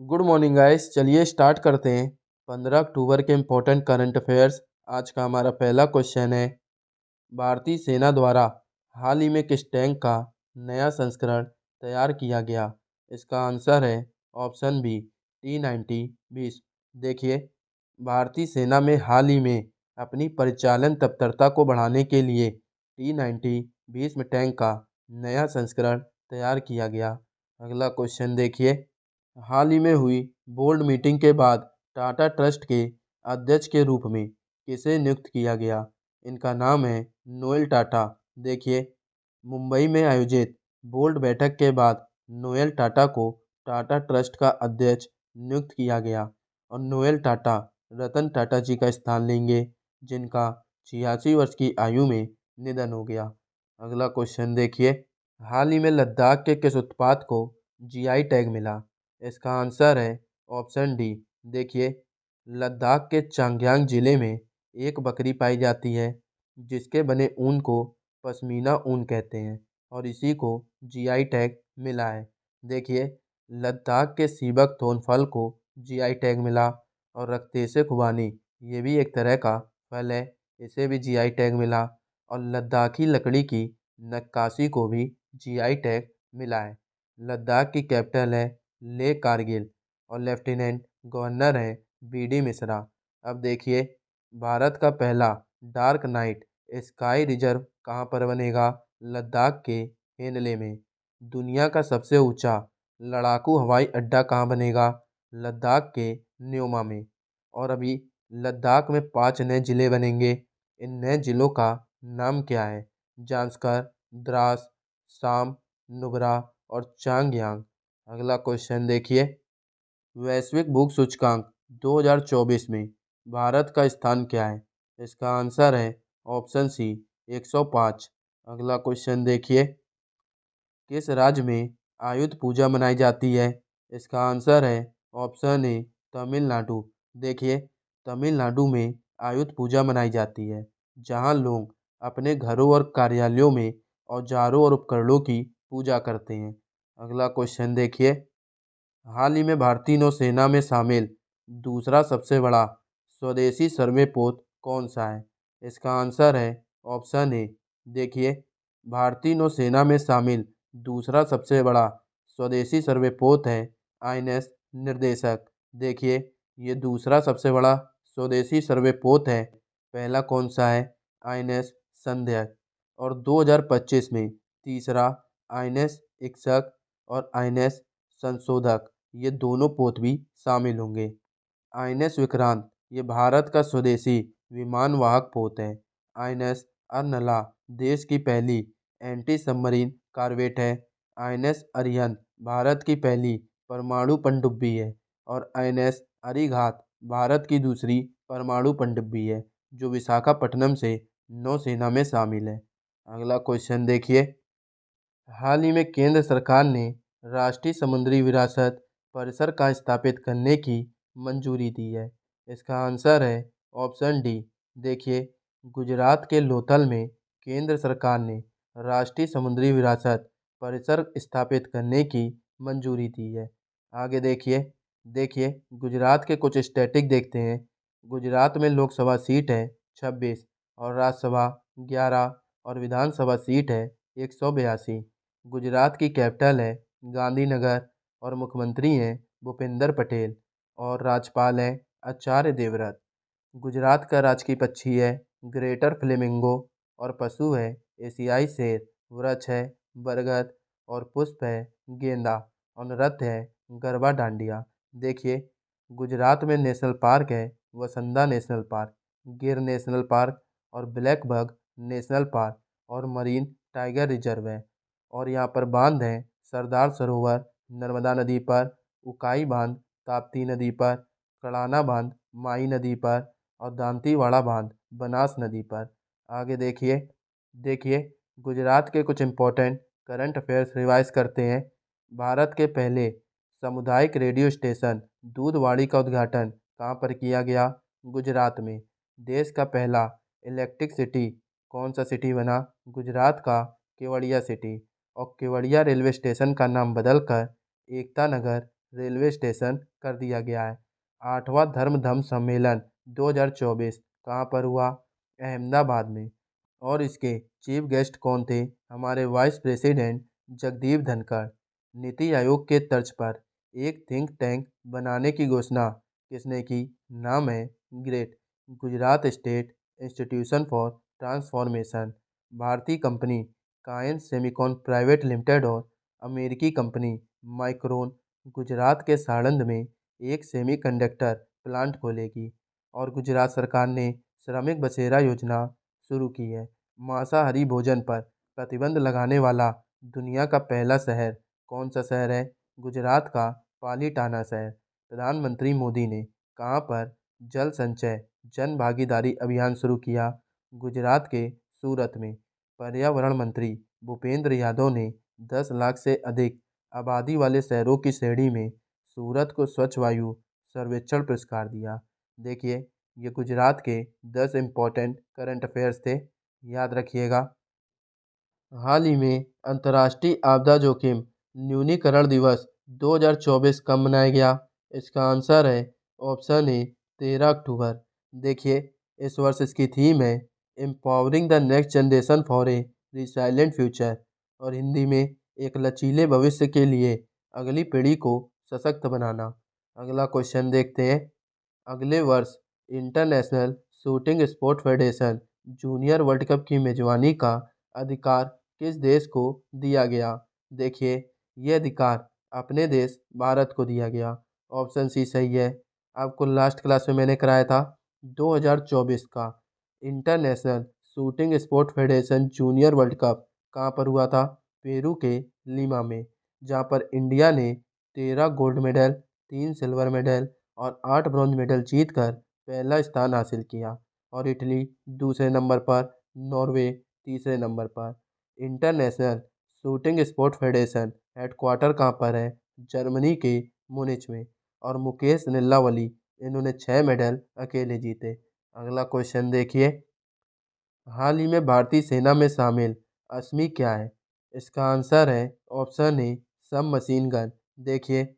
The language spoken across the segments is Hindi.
गुड मॉर्निंग गाइस, चलिए स्टार्ट करते हैं। 15 अक्टूबर के इम्पोर्टेंट करंट अफेयर्स। आज का हमारा पहला क्वेश्चन है, भारतीय सेना द्वारा हाल ही में किस टैंक का नया संस्करण तैयार किया गया? इसका आंसर है ऑप्शन बी, T-90 देखिए, भारतीय सेना में हाल ही में अपनी परिचालन तत्परता को बढ़ाने के लिए T-90 टैंक का नया संस्करण तैयार किया गया। अगला क्वेश्चन देखिए, हाल ही में हुई बोर्ड मीटिंग के बाद टाटा ट्रस्ट के अध्यक्ष के रूप में किसे नियुक्त किया गया? इनका नाम है नोएल टाटा। देखिए, मुंबई में आयोजित बोर्ड बैठक के बाद नोएल टाटा को टाटा ट्रस्ट का अध्यक्ष नियुक्त किया गया और नोएल टाटा रतन टाटा जी का स्थान लेंगे, जिनका 86 वर्ष की आयु में निधन हो गया। अगला क्वेश्चन देखिए, हाल ही में लद्दाख के किस उत्पाद को जीआई टैग मिला? इसका आंसर है ऑप्शन डी। देखिए, लद्दाख के चांगयांग जिले में एक बकरी पाई जाती है जिसके बने ऊन को पश्मीना ऊन कहते हैं और इसी को जीआई टैग मिला है। देखिए, लद्दाख के सीबक थोनफल को जीआई टैग मिला और रक्तेसे खुबानी, ये भी एक तरह का फल है, इसे भी जीआई टैग मिला और लद्दाखी लकड़ी की नक्काशी को भी जीआई टैग मिला है। लद्दाख की कैपिटल है ले कारगिल और लेफ्टिनेंट गवर्नर हैं बीडी मिश्रा। अब देखिए, भारत का पहला डार्क नाइट स्काई रिजर्व कहाँ पर बनेगा? लद्दाख के हेनले में। दुनिया का सबसे ऊंचा लड़ाकू हवाई अड्डा कहाँ बनेगा? लद्दाख के न्योमा में। और अभी लद्दाख में 5 नए जिले बनेंगे। इन नए जिलों का नाम क्या है? जांस्कर, द्रास, साम, नुब्रा और चांगयांग। अगला क्वेश्चन देखिए, वैश्विक भूख सूचकांक 2024 में भारत का स्थान क्या है? इसका आंसर है ऑप्शन सी, 105। अगला क्वेश्चन देखिए, किस राज्य में आयुध पूजा मनाई जाती है? इसका आंसर है ऑप्शन ए, तमिलनाडु। देखिए, तमिलनाडु में आयुध पूजा मनाई जाती है जहां लोग अपने घरों और कार्यालयों में औजारों और उपकरणों की पूजा करते हैं। अगला क्वेश्चन देखिए, हाल ही में भारतीय नौसेना में शामिल दूसरा सबसे बड़ा स्वदेशी सर्वेपोत कौन सा है? इसका आंसर है ऑप्शन ए। देखिए, भारतीय नौसेना में शामिल दूसरा सबसे बड़ा स्वदेशी सर्वेपोत है आईएनएस निर्देशक। देखिए, ये दूसरा सबसे बड़ा स्वदेशी सर्वेपोत है। पहला कौन सा है? आईएनएस संध्या। और 2025 में तीसरा आईएनएस इक्सक और आईएनएस संशोधक, ये दोनों पोत भी शामिल होंगे। आईएनएस विक्रांत, ये भारत का स्वदेशी विमान वाहक पोत है। आईएनएस अर्नला देश की पहली एंटी सबमरीन कॉर्वेट है। आईएनएस अरिहंत भारत की पहली परमाणु पनडुब्बी है और आईएनएस अरिघात भारत की दूसरी परमाणु पनडुब्बी है जो विशाखापट्टनम से नौसेना में शामिल है। अगला क्वेश्चन देखिए, हाल ही में केंद्र सरकार ने राष्ट्रीय समुद्री विरासत परिसर का स्थापित करने की मंजूरी दी है। इसका आंसर है ऑप्शन डी। देखिए, गुजरात के लोथल में केंद्र सरकार ने राष्ट्रीय समुद्री विरासत परिसर स्थापित करने की मंजूरी दी है। आगे देखिए, गुजरात के कुछ स्टैटिक देखते हैं। गुजरात में लोकसभा सीट है 26 और राज्यसभा 11 और विधानसभा सीट है 182। गुजरात की कैपिटल है गांधीनगर और मुख्यमंत्री हैं भूपेंद्र पटेल और राज्यपाल हैं आचार्य देवव्रत। गुजरात का राजकीय पक्षी है ग्रेटर फ्लेमिंगो और पशु है एशियाई शेर। वृक्ष है बरगद और पुष्प है गेंदा और नृत्य है गरबा डांडिया। देखिए, गुजरात में नेशनल पार्क है वसंदा नेशनल पार्क, गिर नेशनल पार्क और ब्लैकबक नेशनल पार्क और मरीन टाइगर रिजर्व है। और यहाँ पर बांध हैं सरदार सरोवर नर्मदा नदी पर, उकाई बांध ताप्ती नदी पर, कड़ाना बांध माही नदी पर और दांतीवाड़ा बांध बनास नदी पर। आगे देखिए, गुजरात के कुछ इम्पोर्टेंट करंट अफेयर्स रिवाइज करते हैं। भारत के पहले सामुदायिक रेडियो स्टेशन दूधवाड़ी का उद्घाटन कहाँ पर किया गया? गुजरात में। देश का पहला इलेक्ट्रिक सिटी कौन सा सिटी बना? गुजरात का केवड़िया सिटी। और केवड़िया रेलवे स्टेशन का नाम बदलकर एकता नगर रेलवे स्टेशन कर दिया गया है। 8वां धर्म धम सम्मेलन 2024 कहाँ पर हुआ? अहमदाबाद में। और इसके चीफ गेस्ट कौन थे? हमारे वाइस प्रेसिडेंट जगदीप धनखड़। नीति आयोग के तर्ज पर एक थिंक टैंक बनाने की घोषणा किसने की? नाम है great Gujarat state institution for transformation. भारतीय कंपनी कायन सेमीकॉन प्राइवेट लिमिटेड और अमेरिकी कंपनी माइक्रोन गुजरात के साड़ंद में एक सेमीकंडक्टर प्लांट खोलेगी। और गुजरात सरकार ने श्रमिक बसेरा योजना शुरू की है। मांसाहारी भोजन पर प्रतिबंध लगाने वाला दुनिया का पहला शहर कौन सा शहर है? गुजरात का पालीटाना शहर। प्रधानमंत्री मोदी ने कहाँ पर जल संचय जन भागीदारी अभियान शुरू किया? गुजरात के सूरत में। पर्यावरण मंत्री भूपेंद्र यादव ने 10 लाख से अधिक आबादी वाले शहरों की श्रेणी में सूरत को स्वच्छ वायु सर्वेक्षण पुरस्कार दिया। देखिए, ये गुजरात के 10 इम्पोर्टेंट करंट अफेयर्स थे, याद रखिएगा। हाल ही में अंतर्राष्ट्रीय आपदा जोखिम न्यूनीकरण दिवस 2024 कब मनाया गया? इसका आंसर है ऑप्शन ए 13 अक्टूबर। देखिए, इस वर्ष इसकी थीम है empowering the next generation for a resilient future, और हिंदी में एक लचीले भविष्य के लिए अगली पीढ़ी को सशक्त बनाना। अगला क्वेश्चन देखते हैं। अगले वर्ष international shooting sport federation junior world cup की मेजबानी का अधिकार किस देश को दिया गया? देखिए, ये अधिकार अपने देश भारत को दिया गया। ऑप्शन सी सही है। आपको लास्ट क्लास में मैंने कराया था 2024 का international shooting sport federation junior world cup कहाँ पर हुआ था? पेरू के लीमा में, जहाँ पर इंडिया ने 13 गोल्ड मेडल, 3 सिल्वर मेडल और 8 ब्रॉन्ज मेडल जीतकर पहला स्थान हासिल किया। और इटली दूसरे नंबर पर, नॉर्वे तीसरे नंबर पर। International shooting sport federation headquarter कहाँ पर है? जर्मनी के मुनिच में। और मुकेश निल्लावली, इन्होंने 6 मेडल अकेले जीते। अगला क्वेश्चन देखिए। हाल ही में भारतीय सेना में शामिल अस्मी क्या है? इसका आंसर है ऑप्शन ए सब मशीन गन। देखिए,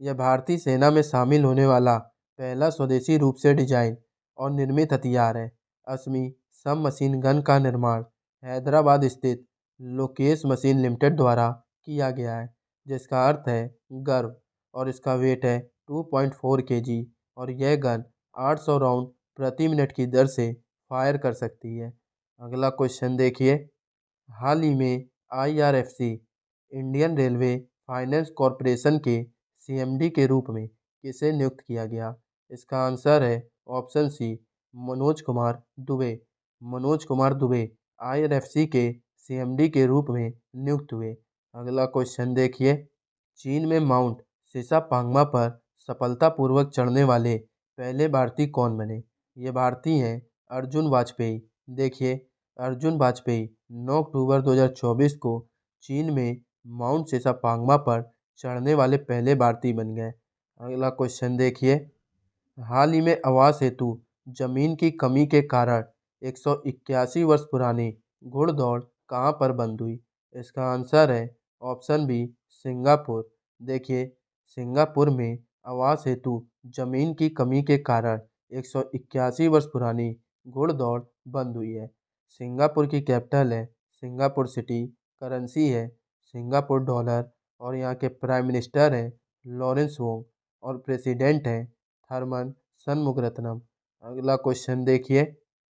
यह भारतीय सेना में शामिल होने वाला पहला स्वदेशी रूप से डिजाइन और निर्मित हथियार है। अस्मी सब मशीन गन का निर्माण हैदराबाद स्थित लोकेश मशीन लिमिटेड द्वारा किया गया है, जिसका अर्थ है गर्व। और इसका वेट है 2.4 kg, और यह गन 800 राउंड प्रति मिनट की दर से फायर कर सकती है। अगला क्वेश्चन देखिए। हाल ही में IRFC Indian railway finance corporation के CMD के रूप में किसे नियुक्त किया गया? इसका आंसर है option C Manoj Kumar Dubey. Manoj Kumar Dubey IRFC के CMD के रूप में नियुक्त हुए। अगला क्वेश्चन देखिए। चीन में माउंट सिसा पर सफलतापूर्वक चढ़ने वाले पहले भारतीय कौन बने? ये भारतीय हैं अर्जुन वाजपेयी। देखिए, अर्जुन वाजपेयी 9 अक्टूबर 2024 को चीन में माउंट सिसा पर चढ़ने वाले पहले भारतीय बन गए। अगला क्वेश्चन देखिए। हाल ही में आवास हेतु जमीन की कमी के कारण 181 वर्ष पुरानी घुड़दौड़ कहाँ पर बंद हुई? इसका आंसर है ऑप्शन बी सिंगापुर। देखिए, सिंगापुर में आवास हेतु जमीन की कमी के कारण 181 वर्ष पुरानी घुड़दौड़ बंद हुई है। सिंगापुर की कैपिटल है सिंगापुर सिटी, करेंसी है सिंगापुर डॉलर, और यहाँ के प्राइम मिनिस्टर हैं लॉरेंस वोंग, और प्रेसिडेंट हैं थर्मन सनमुगरत्नम। अगला क्वेश्चन देखिए।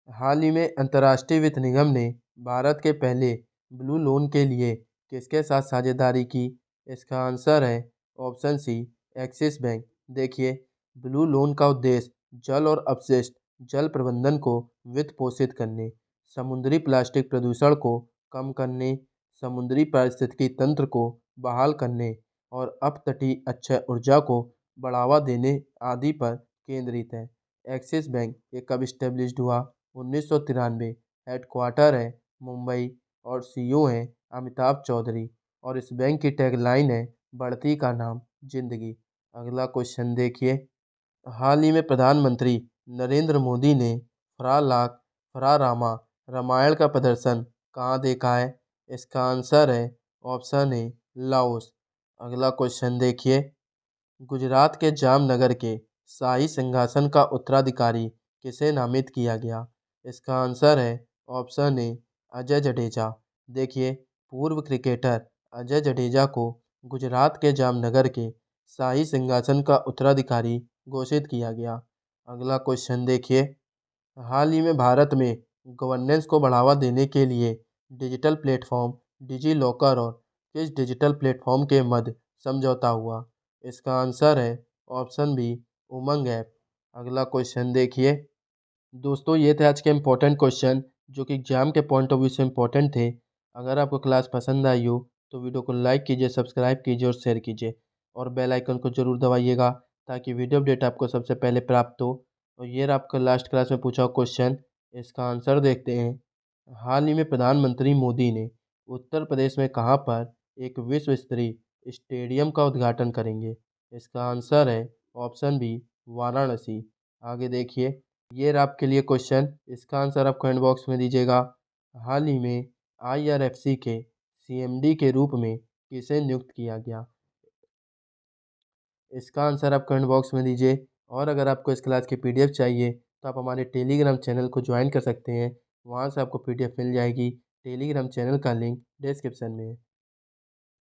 हाल ही में अंतर्राष्ट्रीय वित्त निगम ने भारत के पहले ब्लू लोन के लिए किसके साथ साझेदारी की? इसका आंसर है ऑप्शन सी एक्सिस बैंक। देखिए, ब्लू लोन का उद्देश्य जल और अपशिष्ट जल प्रबंधन को वित्त पोषित करने, समुद्री प्लास्टिक प्रदूषण को कम करने, समुद्री पारिस्थितिकी तंत्र को बहाल करने और अपतटीय अक्षय ऊर्जा को बढ़ावा देने आदि पर केंद्रित है। एक्सिस बैंक ये कब इस्टेब्लिश्ड हुआ? 1993। हेडक्वार्टर है मुंबई, और CEO हैं अमिताभ चौधरी, और इस बैंक की टैगलाइन है बढ़ती का नाम जिंदगी। अगला क्वेश्चन देखिए। हाल ही में प्रधानमंत्री नरेंद्र मोदी ने फ्रालाक फ्रारामा रामायण का प्रदर्शन कहाँ देखा है? इसका आंसर है ऑप्शन ए लाओस। अगला क्वेश्चन देखिए। गुजरात के जामनगर के शाही सिंहासन का उत्तराधिकारी किसे नामित किया गया? इसका आंसर है ऑप्शन ए अजय जडेजा। देखिए, पूर्व क्रिकेटर अजय जडेजा को गुजरात के जामनगर के शाही सिंहासन का उत्तराधिकारी घोषित किया गया। अगला क्वेश्चन देखिए, हाल ही में भारत में गवर्नेंस को बढ़ावा देने के लिए डिजिटल प्लेटफॉर्म डिजी लॉकर और किस डिजिटल प्लेटफॉर्म के मध्य समझौता हुआ? इसका आंसर है ऑप्शन बी उमंग ऐप। अगला क्वेश्चन देखिए, दोस्तों ये थे आज के इम्पोर्टेंट क्वेश्चन जो कि एग्जाम के पॉइंट ऑफ व्यू से इम्पोर्टेंट थे। अगर आपको क्लास पसंद आई हो तो वीडियो को लाइक कीजिए, सब्सक्राइब कीजिए और शेयर कीजिए और बेल आइकन को जरूर दबाइएगा ताकि वीडियो अपडेट आपको सबसे पहले प्राप्त हो। और ये रहा आपका लास्ट क्लास में पूछा हुआ क्वेश्चन, इसका आंसर देखते हैं। हाल ही में प्रधानमंत्री मोदी ने उत्तर प्रदेश में कहाँ पर एक विश्व स्तरीय स्टेडियम का उद्घाटन करेंगे? इसका आंसर है ऑप्शन बी वाराणसी। आगे देखिए, ये रहा आपके लिए क्वेश्चन, इसका आंसर आप कमेंट बॉक्स में दीजिएगा। हाल ही में IRFC के CMD के रूप में किसे नियुक्त किया गया? इसका आंसर आप कमेंट बॉक्स में दीजिए। और अगर आपको इस क्लास की PDF चाहिए तो आप हमारे टेलीग्राम चैनल को ज्वाइन कर सकते हैं, वहाँ से आपको PDF मिल जाएगी। टेलीग्राम चैनल का लिंक डिस्क्रिप्शन में है।